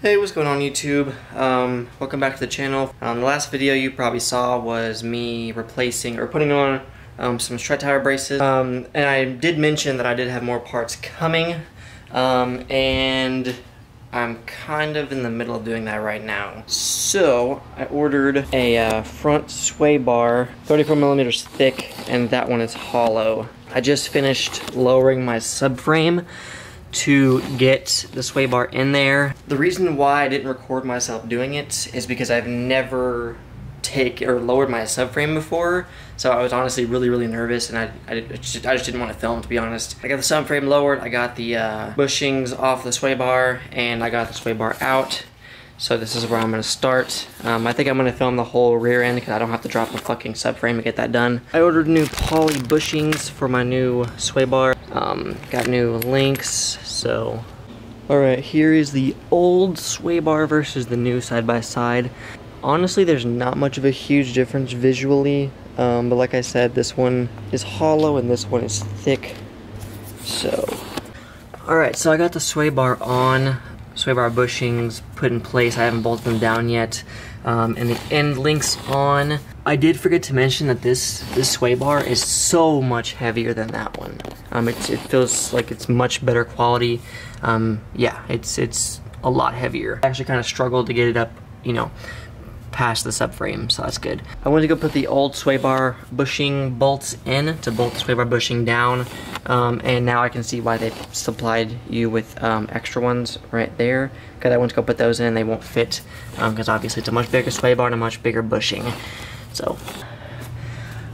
Hey, what's going on YouTube? Welcome back to the channel. The last video you probably saw was me replacing or putting on some strut tower braces. And I did mention that I did have more parts coming, and I'm kind of in the middle of doing that right now. So I ordered a front sway bar, 34 millimeters thick, and that one is hollow. I just finished lowering my subframe to get the sway bar in there. The reason why I didn't record myself doing it is because I've never lowered my subframe before, so I was honestly really nervous, and I just didn't want to film, to be honest. I got the subframe lowered, I got the bushings off the sway bar, and I got the sway bar out. So this is where I'm going to start. I think I'm going to film the whole rear end because I don't have to drop the fucking subframe to get that done. I ordered new poly bushings for my new sway bar. Got new links, so... Alright, here is the old sway bar versus the new side by side. Honestly, there's not much of a huge difference visually, but like I said, this one is hollow and this one is thick. So... Alright, so I got the sway bar on. Sway bar bushings put in place. I haven't bolted them down yet, and the end links on. I did forget to mention that this sway bar is so much heavier than that one. It feels like it's much better quality. Yeah, it's a lot heavier. I actually kind of struggled to get it up, you know, past the subframe, so that's good. I went to go put the old sway bar bushing bolts in to bolt the sway bar bushing down, and now I can see why they supplied you with extra ones right there, because I went to go put those in and they won't fit, because obviously it's a much bigger sway bar and a much bigger bushing. So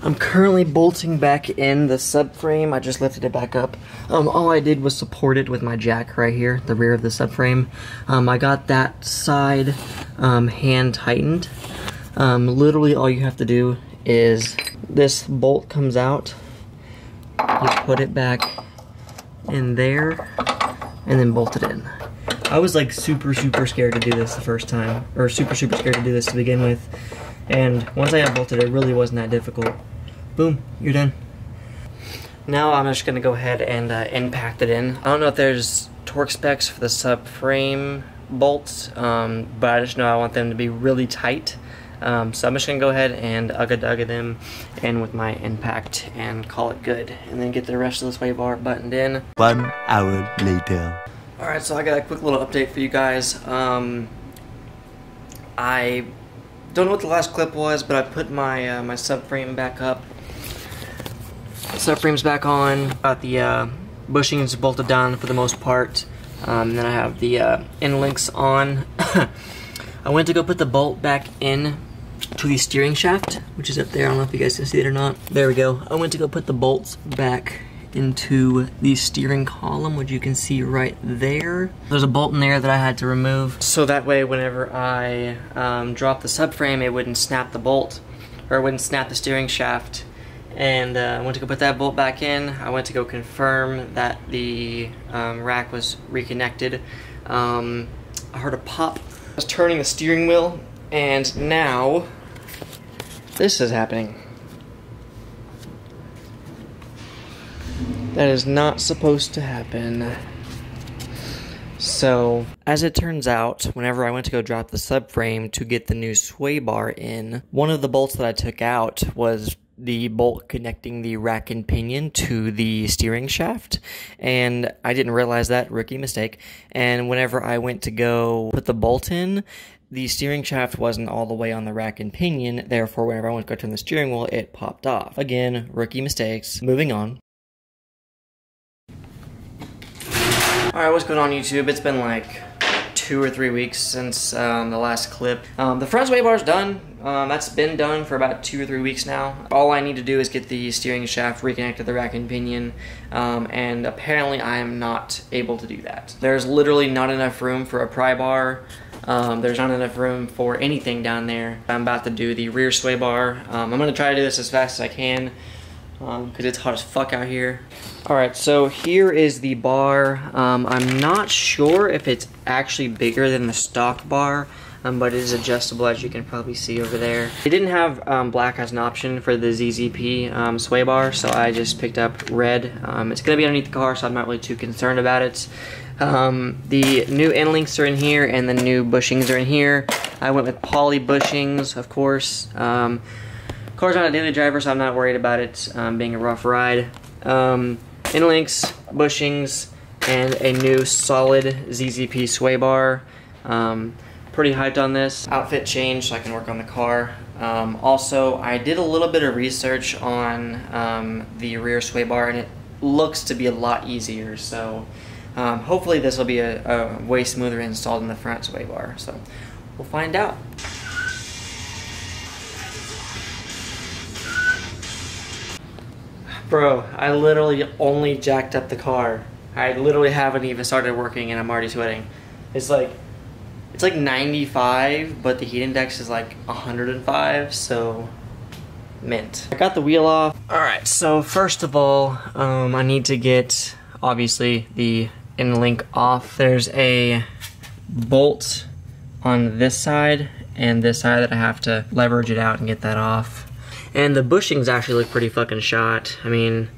I'm currently bolting back in the subframe. I just lifted it back up. All I did was support it with my jack right here, the rear of the subframe. I got that side hand tightened. Literally all you have to do is this bolt comes out, you put it back in there, and then bolt it in. I was like super scared to do this the first time, or super scared to do this to begin with, and once I unbolted it really wasn't that difficult. Boom, you're done. Now I'm just gonna go ahead and impact it in. I don't know if there's torque specs for the subframe bolts, but I just know I want them to be really tight. So I'm just gonna go ahead and ugga them in with my impact and call it good, and then get the rest of the sway bar buttoned in. 1 hour later. Alright, so I got a quick little update for you guys. I don't know what the last clip was, but I put my my subframe back up. Subframe's back on. Got the bushings bolted down for the most part. Then I have the end links on. I went to go put the bolt back in to the steering shaft, which is up there. I don't know if you guys can see it or not. There we go. I went to go put the bolts back into the steering column, which you can see right there. There's a bolt in there that I had to remove, so that way whenever I drop the subframe, it wouldn't snap the bolt, or it wouldn't snap the steering shaft. And I went to go put that bolt back in. I went to go confirm that the rack was reconnected. I heard a pop. I was turning the steering wheel, and now this is happening. That is not supposed to happen. So, as it turns out, whenever I went to go drop the subframe to get the new sway bar in, one of the bolts that I took out was the bolt connecting the rack and pinion to the steering shaft, and I didn't realize that. Rookie mistake. And whenever I went to go put the bolt in, the steering shaft wasn't all the way on the rack and pinion, therefore whenever I went to go turn the steering wheel, it popped off. Again, rookie mistakes. Moving on. Alright, what's going on YouTube? It's been like 2 or 3 weeks since the last clip. The front sway bar's done. That's been done for about 2 or 3 weeks now. All I need to do is get the steering shaft reconnected to the rack and pinion, and apparently I am not able to do that. There's literally not enough room for a pry bar. There's not enough room for anything down there. I'm about to do the rear sway bar. I'm gonna try to do this as fast as I can, because it's hot as fuck out here. Alright, so here is the bar. I'm not sure if it's actually bigger than the stock bar, but it is adjustable, as you can probably see over there. They didn't have black as an option for the ZZP sway bar, so I just picked up red. It's going to be underneath the car, so I'm not really too concerned about it. The new end links are in here and the new bushings are in here. I went with poly bushings, of course. Car's not a daily driver, so I'm not worried about it being a rough ride. End links, bushings, and a new solid ZZP sway bar. Pretty hyped on this. Outfit change so I can work on the car. Also, I did a little bit of research on the rear sway bar, and it looks to be a lot easier. So hopefully this will be a way smoother install than the front sway bar. So we'll find out. Bro, I literally only jacked up the car. I literally haven't even started working and I'm already sweating. It's like 95, but the heat index is like 105, so mint. I got the wheel off. Alright, so first of all, I need to get, obviously, the end link off. There's a bolt on this side and this side that I have to leverage it out and get that off. And the bushings actually look pretty fucking shot. I mean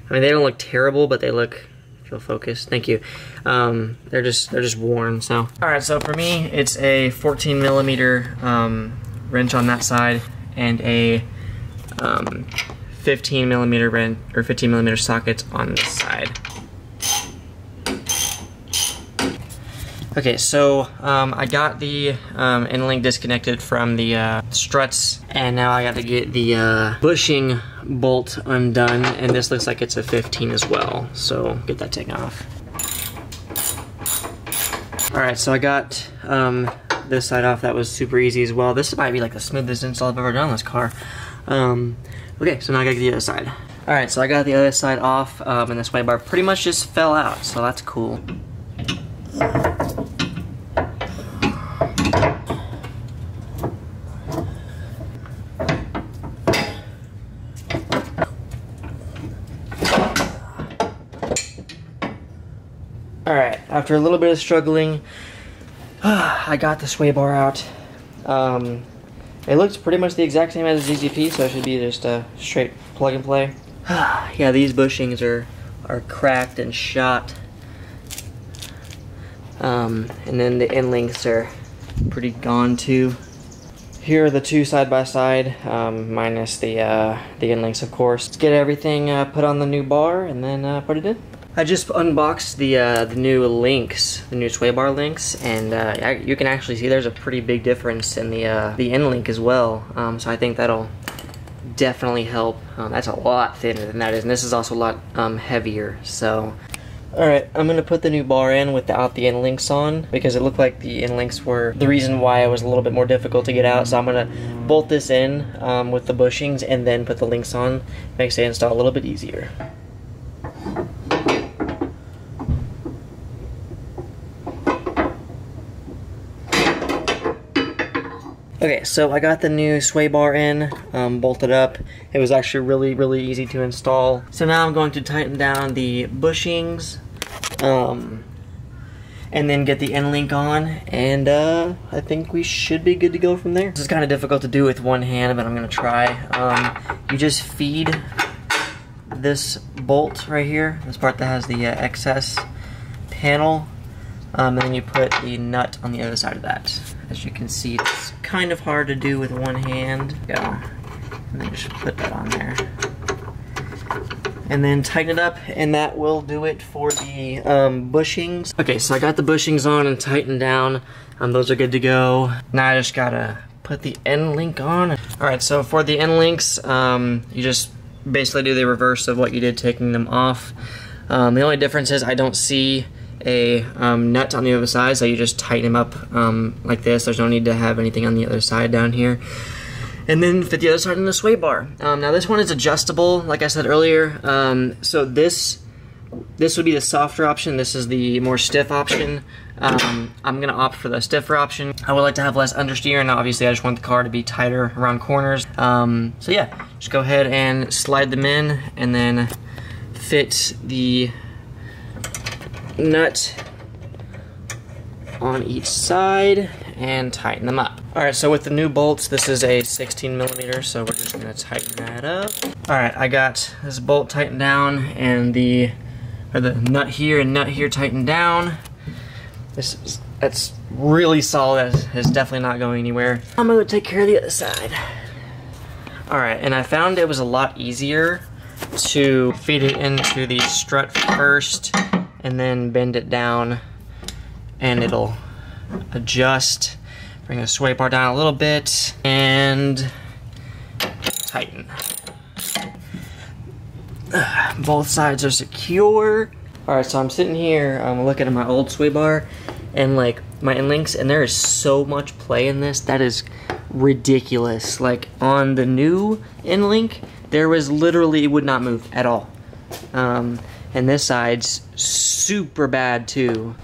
they don't look terrible, but they look, if you'll focus, thank you. They're just worn. So, all right. So for me, it's a 14 millimeter wrench on that side and a 15 millimeter wrench or 15 millimeter socket on this side. Okay, so I got the end link disconnected from the struts, and now I got to get the bushing bolt undone, and this looks like it's a 15 as well, so get that taken off. Alright, so I got this side off. That was super easy as well. This might be like the smoothest install I've ever done on this car. Okay, so now I gotta get the other side. Alright, so I got the other side off, and the sway bar pretty much just fell out, so that's cool. Alright, after a little bit of struggling, I got the sway bar out. It looks pretty much the exact same as a ZZP, so it should be just a straight plug and play. Yeah, these bushings are cracked and shot. And then the end links are pretty gone too. Here are the two side by side, minus the end links, of course. Let's get everything put on the new bar and then put it in. I just unboxed the new links, the new sway bar links, and you can actually see there's a pretty big difference in the end link as well. So I think that'll definitely help. That's a lot thinner than that is, and this is also a lot heavier. So, all right, I'm gonna put the new bar in without the end links on because it looked like the end links were the reason why it was a little bit more difficult to get out. So I'm gonna bolt this in with the bushings and then put the links on. Makes the install a little bit easier. Okay, so I got the new sway bar in, bolted up. It was actually really easy to install. So now I'm going to tighten down the bushings, and then get the end link on, and I think we should be good to go from there. This is kind of difficult to do with one hand, but I'm gonna try. You just feed this bolt right here, this part that has the excess panel, and then you put the nut on the other side of that. As you can see, it's kind of hard to do with one hand. Go. And then just put that on there. And then tighten it up, and that will do it for the bushings. Okay, so I got the bushings on and tightened down. Those are good to go. Now I just gotta put the end link on. Alright, so for the end links, you just basically do the reverse of what you did taking them off. The only difference is I don't see a nut on the other side, so you just tighten them up like this. There's no need to have anything on the other side down here. And then fit the other side in the sway bar. Now this one is adjustable, like I said earlier. So this would be the softer option. This is the more stiff option. I'm gonna opt for the stiffer option. I would like to have less understeer, and obviously I just want the car to be tighter around corners. So yeah, just go ahead and slide them in, and then fit the nut on each side and tighten them up. Alright, so with the new bolts, this is a 16 millimeter, so we're just gonna tighten that up. Alright, I got this bolt tightened down and the Got the nut here and nut here tightened down. That's really solid. That is definitely not going anywhere. I'm gonna go take care of the other side. All right, and I found it was a lot easier to feed it into the strut first and then bend it down, and it'll adjust. Bring the sway bar down a little bit and tighten. Both sides are secure. All right, so I'm sitting here, I'm looking at my old sway bar and like my end links, and there is so much play in this that is ridiculous. Like on the new end link, there was literally, it would not move at all. And this side's super bad too.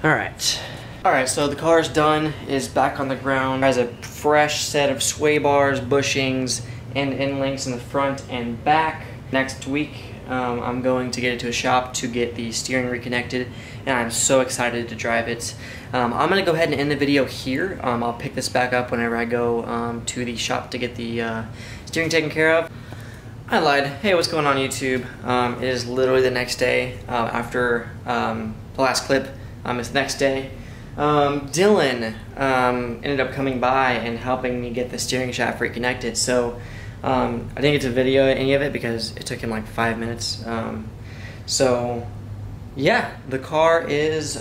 All right, so the car's done, is back on the ground. Has a fresh set of sway bars, bushings, and end links in the front and back. Next week, I'm going to get it to a shop to get the steering reconnected, and I'm so excited to drive it. I'm gonna go ahead and end the video here. I'll pick this back up whenever I go to the shop to get the steering taken care of. I lied. Hey, what's going on YouTube? It is literally the next day after the last clip. It's the next day. Dylan ended up coming by and helping me get the steering shaft reconnected. So I didn't get to video any of it because it took him like 5 minutes. So yeah, the car is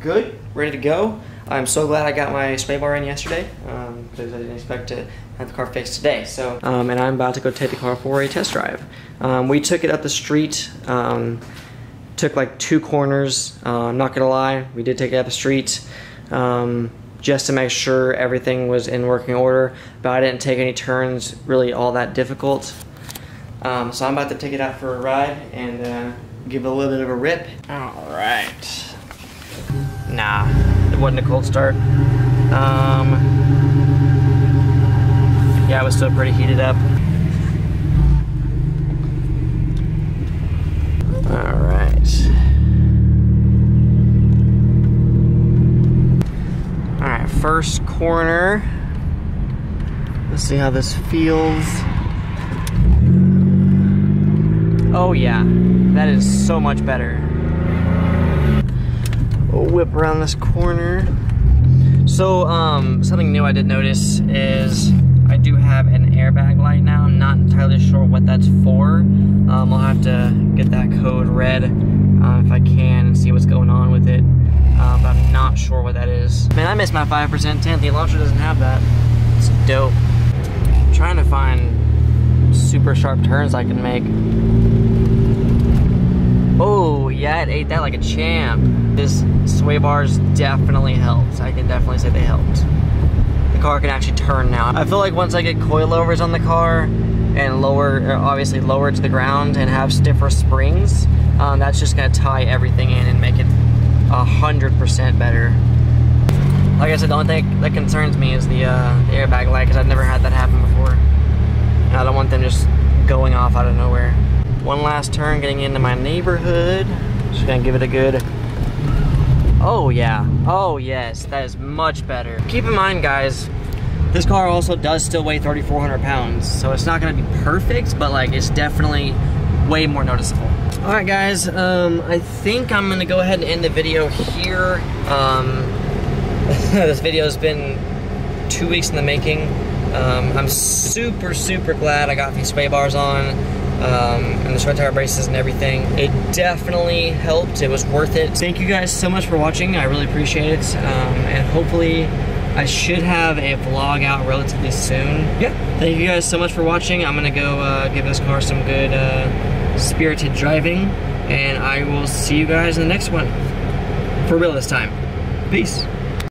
good, ready to go. I'm so glad I got my sway bar in yesterday because I didn't expect to have the car fixed today. So and I'm about to go take the car for a test drive. We took it up the street. Took like 2 corners, not gonna lie, we did take it up the street just to make sure everything was in working order, but I didn't take any turns really all that difficult. So I'm about to take it out for a ride and give it a little bit of a rip. Alright. Nah, it wasn't a cold start. Yeah, it was still pretty heated up. Alright, first corner. Let's see how this feels. Oh yeah, that is so much better. We'll whip around this corner. So, something new I did notice is I do have an airbag light now. I'm not entirely sure what that's for. I'll have to get that code read if I can and see what's going on with it. But I'm not sure what that is. Man, I missed my 5% tint. The Elantra doesn't have that. It's dope. I'm trying to find super sharp turns I can make. Oh, yeah, it ate that like a champ. This sway bars definitely helped. I can definitely say they helped. The car can actually turn now. I feel like once I get coilovers on the car and obviously lower it to the ground and have stiffer springs, that's just gonna tie everything in and make it 100% better. Like I said, the only thing that concerns me is the airbag light, because I've never had that happen before. And I don't want them just going off out of nowhere. One last turn getting into my neighborhood. Just gonna give it a good, oh yeah, oh yes, that is much better. Keep in mind guys, this car also does still weigh 3,400 pounds, so it's not gonna be perfect, but like it's definitely way more noticeable. All right guys, I think I'm gonna go ahead and end the video here. This video's been 2 weeks in the making. I'm super glad I got these sway bars on and the strut tire braces and everything. It definitely helped. It was worth it. Thank you guys so much for watching. I really appreciate it. And hopefully I should have a vlog out relatively soon. Yeah. Thank you guys so much for watching. I'm gonna go give this car some good spirited driving, and I will see you guys in the next one. For real this time. Peace.